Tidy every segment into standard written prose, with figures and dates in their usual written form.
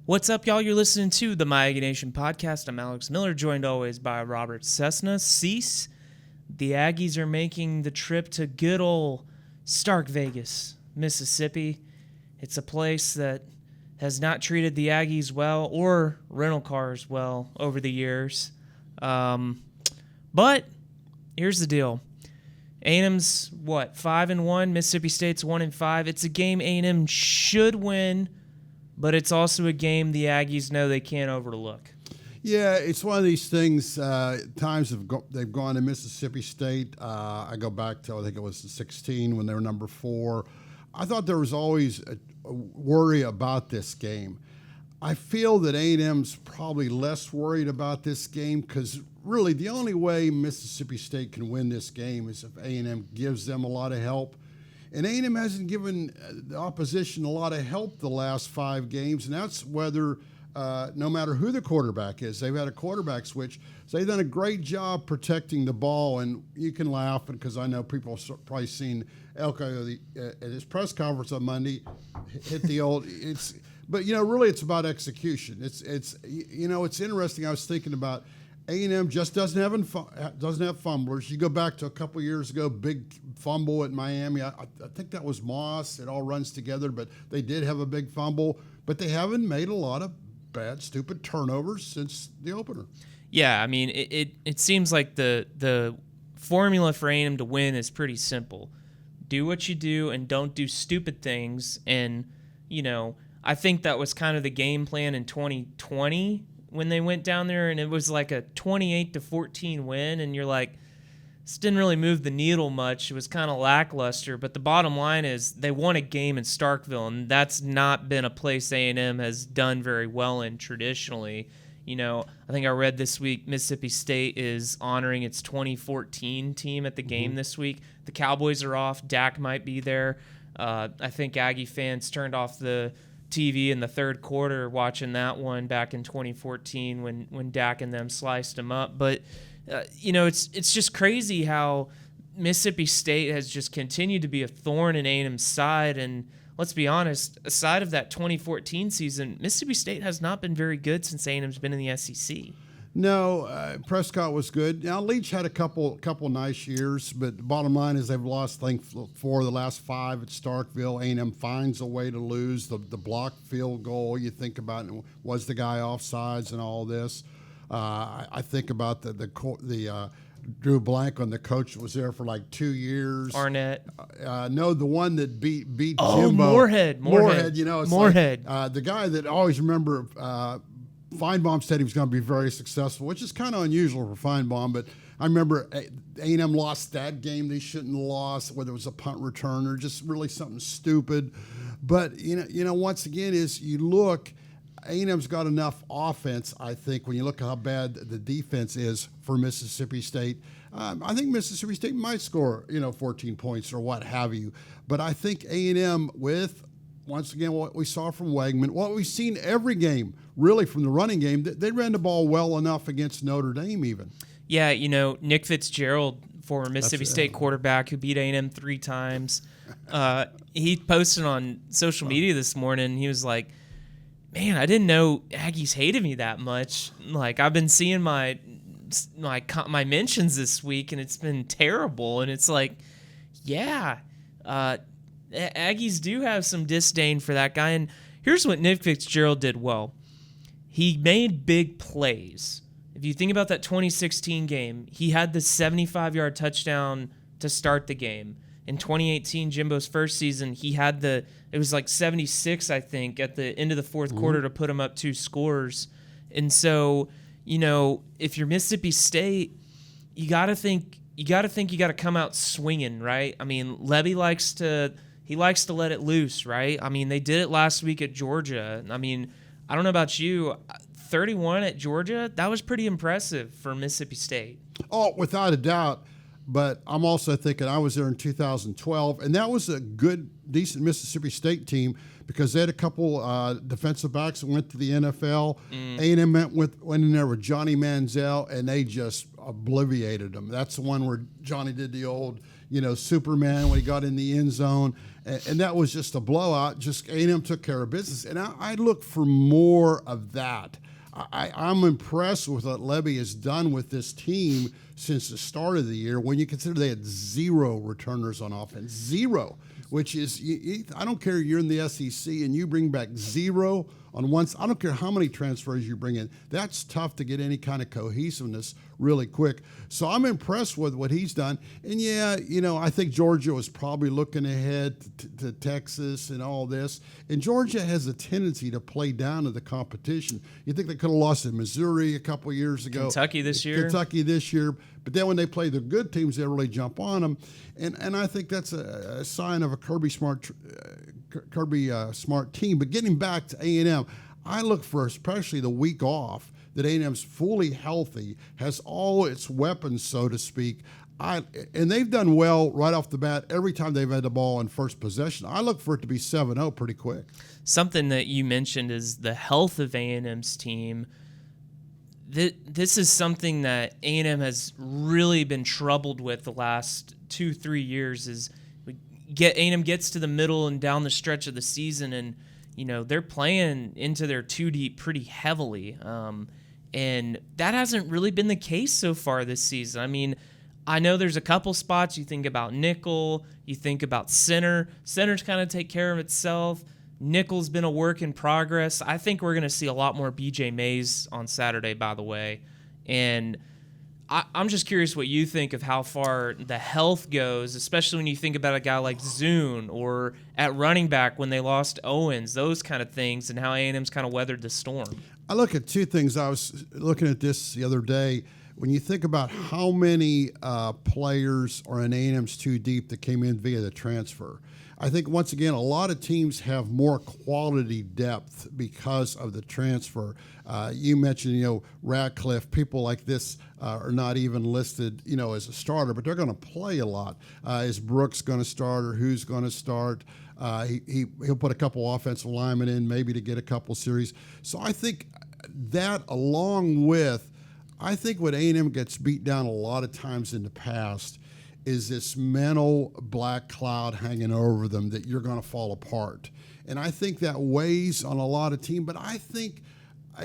What's up, y'all? You're listening to the My Aggie Nation podcast. I'm Alex Miller, joined always by Robert Cessna. Cease. The Aggies are making the trip to good old Starkville, Mississippi. It's a place that has not treated the Aggies well or rental cars well over the years. But here's the deal. A&M's, 5-1? Mississippi State's 1-5. It's a game A&M should win, but it's also a game the Aggies know they can't overlook. Yeah, it's one of these things. Times they've gone to Mississippi State. I go back to, I think it was 16 when they were number 4. I thought there was always a worry about this game. I feel that A&M's probably less worried about this game because really the only way Mississippi State can win this game is if A&M gives them a lot of help. And A&M hasn't given the opposition a lot of help the last 5 games, and that's whether no matter who the quarterback is. They've had a quarterback switch. So they've done a great job protecting the ball, and you can laugh because I know people have probably seen Elko at his press conference on Monday hit the old – but, really it's about execution. It's interesting. I was thinking about A&M just doesn't have fumblers. You go back to a couple years ago, big fumble at Miami. I think that was Moss. It all runs together, but they did have a big fumble. But they haven't made a lot of bad, stupid turnovers since the opener. Yeah, I mean, it seems like the formula for A&M to win is pretty simple. Do what you do and don't do stupid things. And, I think that was kind of the game plan in 2020 when they went down there, and it was like a 28-14 win, and you're like, this didn't really move the needle much. It was kind of lackluster, but the bottom line is they won a game in Starkville, and that's not been a place A&M has done very well in traditionally. I think I read this week Mississippi State is honoring its 2014 team at the game this week. The Cowboys are off. Dak might be there. I think Aggie fans turned off the TV in the third quarter watching that one back in 2014 when Dak and them sliced them up. But, it's just crazy how Mississippi State has just continued to be a thorn in A&M's side. And let's be honest, aside of that 2014 season, Mississippi State has not been very good since A&M's been in the SEC. No, Prescott was good. Now, Leach had a couple nice years, but the bottom line is they've lost, I think, 4 of the last 5 at Starkville. A&M finds a way to lose. The blocked field goal, you think about, was the guy offsides and all this. I think about the Drew Blanco, the coach that was there for like 2 years. Arnett. No, the one that beat Jimbo. Moorhead. Moorhead. It's Moorhead. Like, the guy that I always remember. Feinbaum said he was going to be very successful, which is kind of unusual for Feinbaum, but I remember A&M lost that game they shouldn't have lost, whether it was a punt return or just really something stupid. But, once again, is you look, A&M's got enough offense, I think, when you look at how bad the defense is for Mississippi State. I think Mississippi State might score, 14 points or what have you. But I think A&M with, once again, what we saw from Wegman, what we've seen every game, really from the running game, they ran the ball well enough against Notre Dame even. Yeah, Nick Fitzgerald, former Mississippi State quarterback who beat A&M 3 times, he posted on social media this morning, he was like, man, I didn't know Aggies hated me that much. Like, I've been seeing my mentions this week, and it's been terrible. And it's like, yeah, Aggies do have some disdain for that guy. And here's what Nick Fitzgerald did well. He made big plays. If you think about that 2016 game, he had the 75-yard touchdown to start the game. In 2018, Jimbo's first season, he had it was like 76, I think, at the end of the fourth quarter to put him up 2 scores. And so, if you're Mississippi State, you got to come out swinging, right? I mean, Levy likes to let it loose, right? I mean, they did it last week at Georgia. I mean, I don't know about you, 31 at Georgia, that was pretty impressive for Mississippi State. Oh, without a doubt. But I'm also thinking I was there in 2012, and that was a good, decent Mississippi State team because they had a couple defensive backs that went to the NFL. A&M went in there with Johnny Manziel, and they just obliterated them. That's the one where Johnny did the old, Superman when he got in the end zone. And that was just a blowout. Just A&M took care of business. And I look for more of that. I'm impressed with what Levy has done with this team since the start of the year, when you consider they had 0 returners on offense. 0, which is, I don't care, you're in the SEC and you bring back 0 on one. I don't care how many transfers you bring in. That's tough to get any kind of cohesiveness really quick. So I'm impressed with what he's done. And I think Georgia was probably looking ahead to Texas and all this. And Georgia has a tendency to play down to the competition. You think they could have lost to Missouri a couple of years ago. Kentucky this year. But then when they play the good teams, they really jump on them. And I think that's a sign of a Kirby Smart team. But getting back to A&M, I look for, especially the week off, that A&M's fully healthy, has all its weapons, so to speak. And they've done well right off the bat every time they've had the ball in first possession. I look for it to be 7-0 pretty quick. Something that you mentioned is the health of A&M's team. This is something that A&M has really been troubled with the last 2-3 years. Is A&M gets to the middle and down the stretch of the season, and they're playing into their 2 deep pretty heavily, and that hasn't really been the case so far this season. I mean, I know there's a couple spots. You think about nickel, you think about center. Center's kind of take care of itself. Nickel's been a work in progress. I think we're going to see a lot more BJ Mays on Saturday, by the way. And I'm just curious what you think of how far the health goes, especially when you think about a guy like Zune, or at running back when they lost Owens, those kind of things, and how A&M's kind of weathered the storm. I look at 2 things. I was looking at this the other day. When you think about how many players are in A&M's 2 deep that came in via the transfer, I think, once again, a lot of teams have more quality depth because of the transfer. You mentioned, Radcliffe, people like this are not even listed, as a starter, but they're going to play a lot. Is Brooks going to start, or who's going to start? He'll put a couple offensive linemen in maybe to get a couple series. So I think that, along with, I think what A&M gets beat down a lot of times in the past is this mental black cloud hanging over them that you're going to fall apart. And I think that weighs on a lot of teams, but I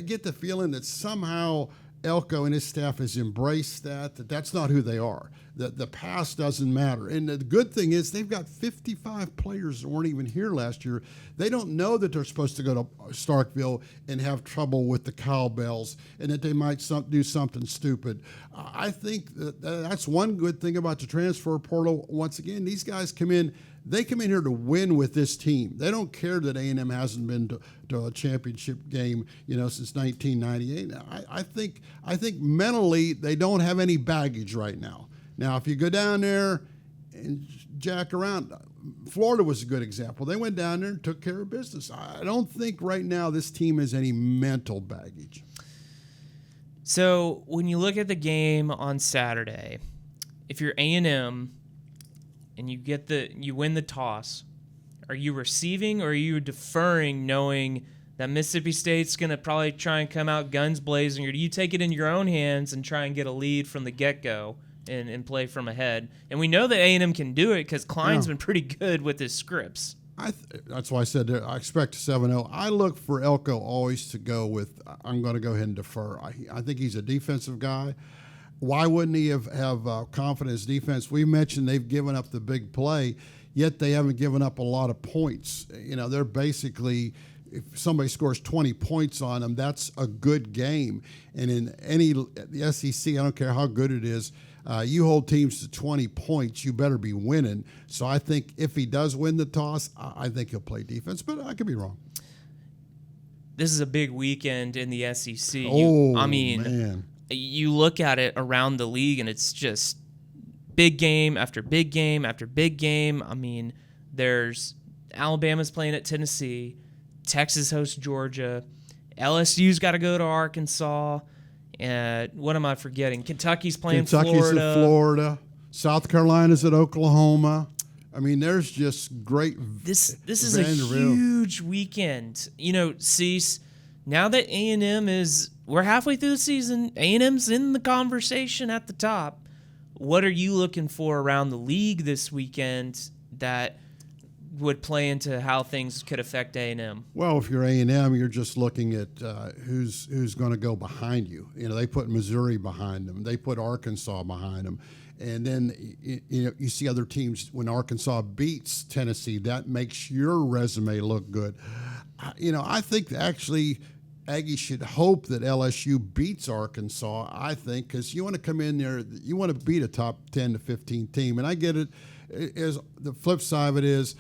get the feeling that somehow Elko and his staff has embraced that that's not who they are. The past doesn't matter. And the good thing is they've got 55 players that weren't even here last year. They don't know that they're supposed to go to Starkville and have trouble with the cowbells, and that they might do something stupid. I think that's one good thing about the transfer portal. Once again, these guys come in here to win with this team. They don't care that A&M hasn't been to a championship game, since 1998. I think mentally they don't have any baggage right now. Now, if you go down there and jack around, Florida was a good example. They went down there and took care of business. I don't think right now this team has any mental baggage. So when you look at the game on Saturday, if you're A&M and you win the toss, are you receiving or are you deferring, knowing that Mississippi State's going to probably try and come out guns blazing, or do you take it in your own hands and try and get a lead from the get-go and play from ahead? And we know that A&M can do it because Klein's been pretty good with his scripts. That's why I said I expect 7-0. I look for Elko always to go with, I'm going to go ahead and defer. I think he's a defensive guy. Why wouldn't he have confidence defense? We mentioned they've given up the big play, yet they haven't given up a lot of points. They're basically, if somebody scores 20 points on them, that's a good game. And in the SEC, I don't care how good it is, you hold teams to 20 points, you better be winning. So I think if he does win the toss, I think he'll play defense, but I could be wrong. This is a big weekend in the SEC. Man. You look at it around the league, and it's just big game after big game after big game. I mean, there's Alabama's playing at Tennessee, Texas hosts Georgia, LSU's got to go to Arkansas. What am I forgetting? Kentucky's playing Florida. South Carolina's at Oklahoma. I mean, there's just great. This is a huge weekend. Cease, now that A&M we're halfway through the season, A&M's in the conversation at the top. What are you looking for around the league this weekend that would play into how things could affect A&M? Well, if you're A&M, you're just looking at who's going to go behind you. They put Missouri behind them. They put Arkansas behind them. And then you see other teams, when Arkansas beats Tennessee, that makes your resume look good. I think actually Aggies should hope that LSU beats Arkansas, I think, because you want to come in there, you want to beat a top 10 to 15 team. And I get it. As the flip side of it is,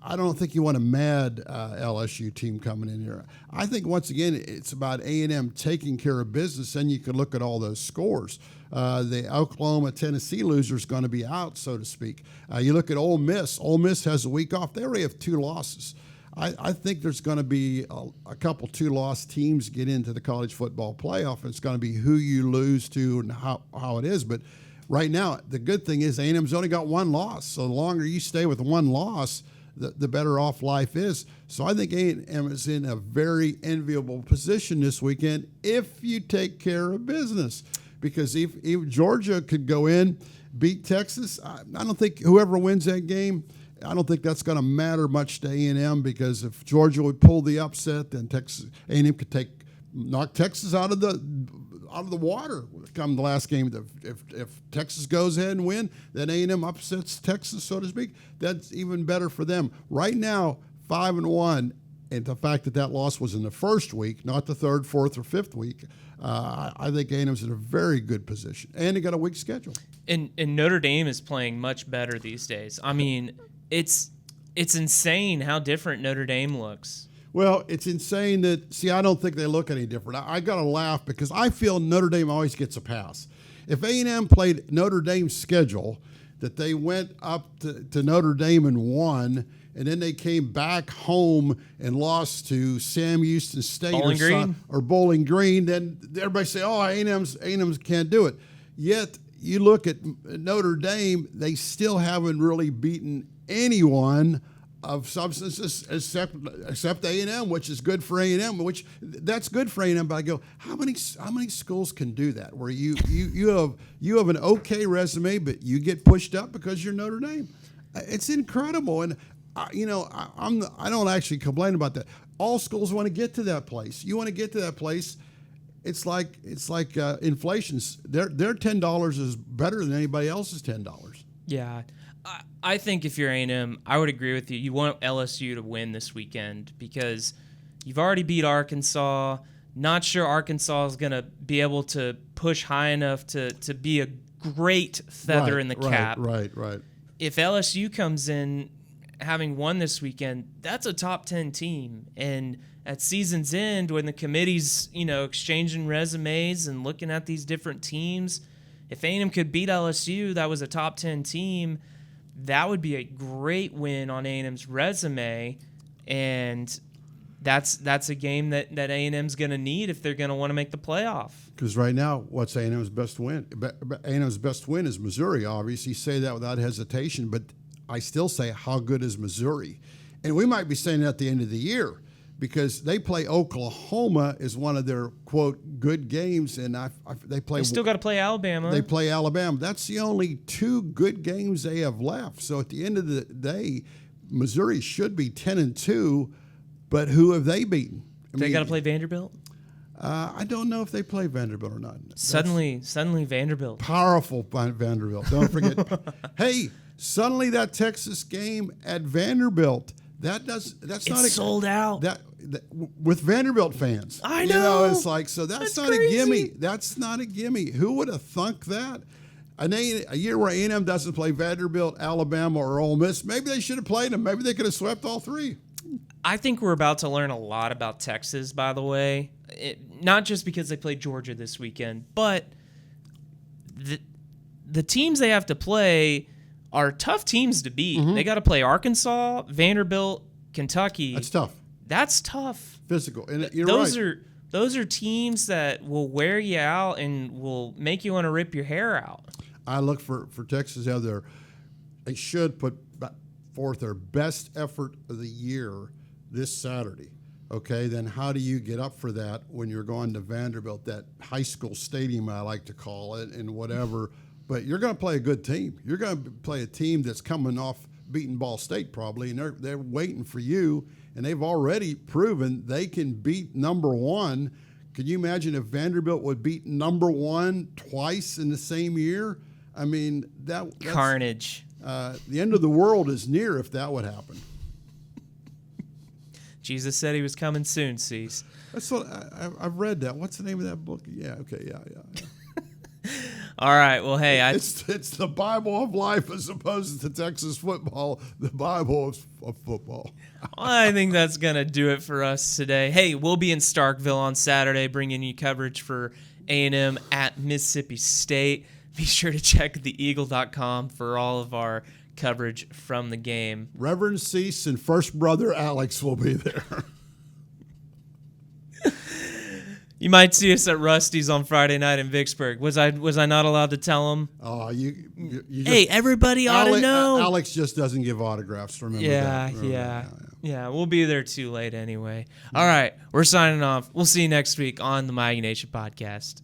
I don't think you want a mad LSU team coming in here. I think, once again, it's about A&M taking care of business, and you could look at all those scores. The Oklahoma-Tennessee loser is going to be out, so to speak. You look at Ole Miss. Ole Miss has a week off. They already have 2 losses. I think there's going to be a couple 2-loss teams get into the college football playoff. It's going to be who you lose to and how it is. But right now, the good thing is A&M's only got 1 loss. So the longer you stay with 1 loss, the better off life is. So I think A&M is in a very enviable position this weekend if you take care of business. Because if Georgia could go in, beat Texas, I don't think whoever wins that game, I don't think that's going to matter much to A&M, because if Georgia would pull the upset, then A&M could knock Texas out of the water come the last game. If Texas goes ahead and win, then A&M upsets Texas, so to speak. That's even better for them. Right now, 5-1, and the fact that loss was in the first week, not the third, fourth, or fifth week, I think A&M's in a very good position, and they got a weak schedule. And Notre Dame is playing much better these days. I mean, it's insane how different Notre Dame looks. Well, it's insane that, I don't think they look any different. I got to laugh because I feel Notre Dame always gets a pass. If A&M played Notre Dame's schedule, that they went up to Notre Dame and won, and then they came back home and lost to Sam Houston State or Bowling Green, then everybody say, oh, A&M's can't do it. Yet you look at Notre Dame, they still haven't really beaten anyone of substances except A&M, which is good for A&M, which that's good for A&M. But I go, how many schools can do that? Where you have an okay resume, but you get pushed up because you're Notre Dame. It's incredible, and I don't actually complain about that. All schools want to get to that place. You want to get to that place. It's like inflation. Their $10 is better than anybody else's $10. Yeah. I think if you're A&M, I would agree with you. You want LSU to win this weekend because you've already beat Arkansas. Not sure Arkansas is going to be able to push high enough to be a great feather in the cap. Right. If LSU comes in having won this weekend, that's a top 10 team. And at season's end, when the committee's exchanging resumes and looking at these different teams, if A&M could beat LSU, that was a top 10 team. That would be a great win on A&M's resume, and that's a game that A&M's going to need if they're going to want to make the playoff. Because right now, what's A&M's best win? A&M's best win is Missouri, obviously. You say that without hesitation, but I still say, how good is Missouri? And we might be saying that at the end of the year, because they play Oklahoma as one of their, quote, good games, and they still got to play Alabama. They play Alabama. That's the only 2 good games they have left. So at the end of the day, Missouri should be 10-2, but who have they beaten? They got to play Vanderbilt? I don't know if they play Vanderbilt or not. Suddenly Vanderbilt. Powerful Vanderbilt. Don't forget. Hey, suddenly that Texas game at Vanderbilt, that's not sold out. That with Vanderbilt fans. I know. It's like, so that's not crazy. A gimme. That's not a gimme. Who would have thunk that? A year where A&M doesn't play Vanderbilt, Alabama, or Ole Miss, maybe they should have played them. Maybe they could have swept all 3. I think we're about to learn a lot about Texas, by the way. Not just because they played Georgia this weekend, but the teams they have to play are tough teams to beat. Mm-hmm. They got to play Arkansas, Vanderbilt, Kentucky. That's tough. Physical. And you're right. Those are teams that will wear you out and will make you want to rip your hair out. I look for Texas to have they should put forth their best effort of the year this Saturday. Okay, then how do you get up for that when you're going to Vanderbilt, that high school stadium I like to call it, and whatever, But you're going to play a good team. You're going to play a team that's coming off beating Ball State probably, and they're waiting for you, and they've already proven they can beat number one. Can you imagine if Vanderbilt would beat number one twice in the same year? I mean, that's carnage. The end of the world is near if that would happen. Jesus said he was coming soon, Cease. That's what I've read that. What's the name of that book? Yeah, okay, yeah. All right, well, hey. It's the Bible of life as opposed to Texas football, the Bible of football. I think that's going to do it for us today. Hey, we'll be in Starkville on Saturday bringing you coverage for A&M at Mississippi State. Be sure to check theeagle.com for all of our coverage from the game. Reverend Cease and first brother Alex will be there. You might see us at Rusty's on Friday night in Vicksburg. Was I not allowed to tell him? Oh, you just, hey, everybody ought to know. Alex just doesn't give autographs. Remember that. Yeah, we'll be there too late anyway. All right, we're signing off. We'll see you next week on the My Aggie Nation podcast.